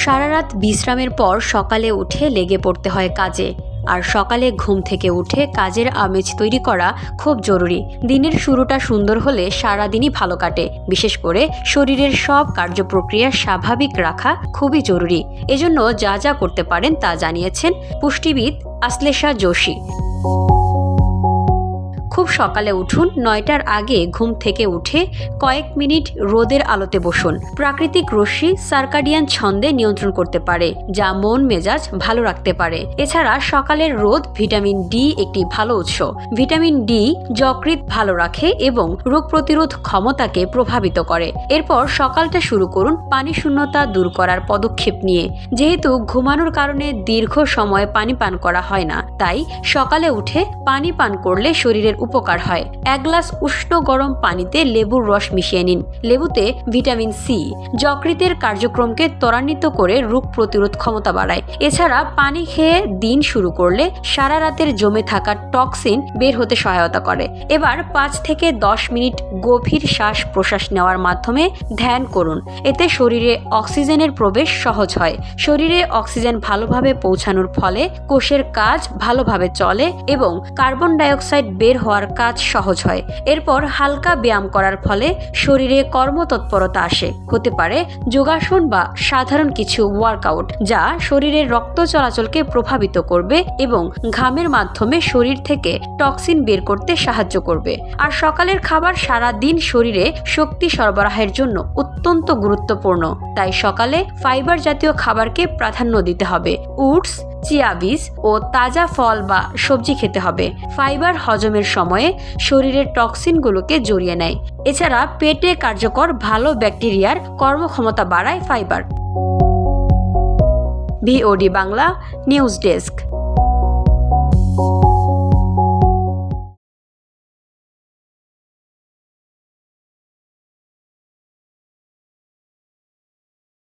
সারা রাত বিশ্রামের পর সকালে উঠে লেগে পড়তে হয় কাজে। আর সকালে ঘুম থেকে উঠে কাজের আমেজ তৈরি করা খুব জরুরি। দিনের শুরুটা সুন্দর হলে সারাদিনই ভালো কাটে। বিশেষ করে শরীরের সব কার্যপ্রক্রিয়া স্বাভাবিক রাখা খুবই জরুরি। এজন্য যা যা করতে পারেন তা জানিয়েছেন পুষ্টিবিদ আশ্লেষা যোশী। খুব সকালে উঠুন। 9টার আগে ঘুম থেকে উঠে কয়েক মিনিট রোদের আলোতে বসুন। প্রাকৃতিক রশ্মি সার্কাডিয়ান ছন্দে নিয়ন্ত্রণ করতে পারে, যা মন মেজাজ ভালো রাখতে পারে। এছাড়া সকালের রোদ ভিটামিন ডি একটি ভালো উৎস। ভিটামিন ডি যকৃৎ ভালো রাখে এবং রোগ প্রতিরোধ ক্ষমতাকে প্রভাবিত করে। এরপর সকালটা শুরু করুন পানি শূন্যতা দূর করার পদক্ষেপ নিয়ে। যেহেতু ঘুমানোর কারণে দীর্ঘ সময় পানি পান করা হয় না, তাই সকালে উঠে পানি পান করলে শরীরের উপকার হয়। 1 গ্লাস উষ্ণ গরম পানিতে লেবুর রস মিশিয়ে নিন। লেবুতে ভিটামিন সি যকৃতের কার্যক্রমকে ত্বরান্বিত করে রোগ প্রতিরোধ ক্ষমতা বাড়ায়। এছাড়া পানি খেয়ে দিন শুরু করলে সারা রাতের জমে থাকা টক্সিন বের হতে সহায়তা করে। এবার 5 থেকে 10 মিনিট গভীর শ্বাস প্রশ্বাস নেওয়ার মাধ্যমে ধ্যান করুন। এতে শরীরে অক্সিজেনের প্রবেশ সহজ হয়। শরীরে অক্সিজেন ভালোভাবে পৌঁছানোর ফলে কোষের কাজ ভালোভাবে চলে এবং কার্বন ডাই অক্সাইড বের হওয়ার কাজ সহজ হয়। এরপর হালকা ব্যায়াম করার ফলে শরীরে কর্মতৎপরতা আসে। হতে পারে যোগাসন বা সাধারণ কিছু ওয়ার্কআউট, যা শরীরের রক্ত চলাচলকে প্রভাবিত করবে এবং ঘামের মাধ্যমে শরীর থেকে টক্সিন বের করতে সাহায্য করবে। আর সকালের খাবার সারা দিন শরীরে শক্তি সরবরাহের জন্য অত্যন্ত গুরুত্বপূর্ণ। তাই সকালে ফাইবার জাতীয় খাবারকে প্রাধান্য দিতে হবে। ওটস, চিয়া বীজ ও তাজা ফল বা সবজি খেতে হবে। ফাইবার হজমের সময়ে শরীরের টক্সিনগুলোকে জড়িয়ে নেয়। এছাড়া পেটে কার্যকর ভালো ব্যাকটেরিয়ার কর্মক্ষমতা বাড়ায় fibre. VOD Bangla news desk.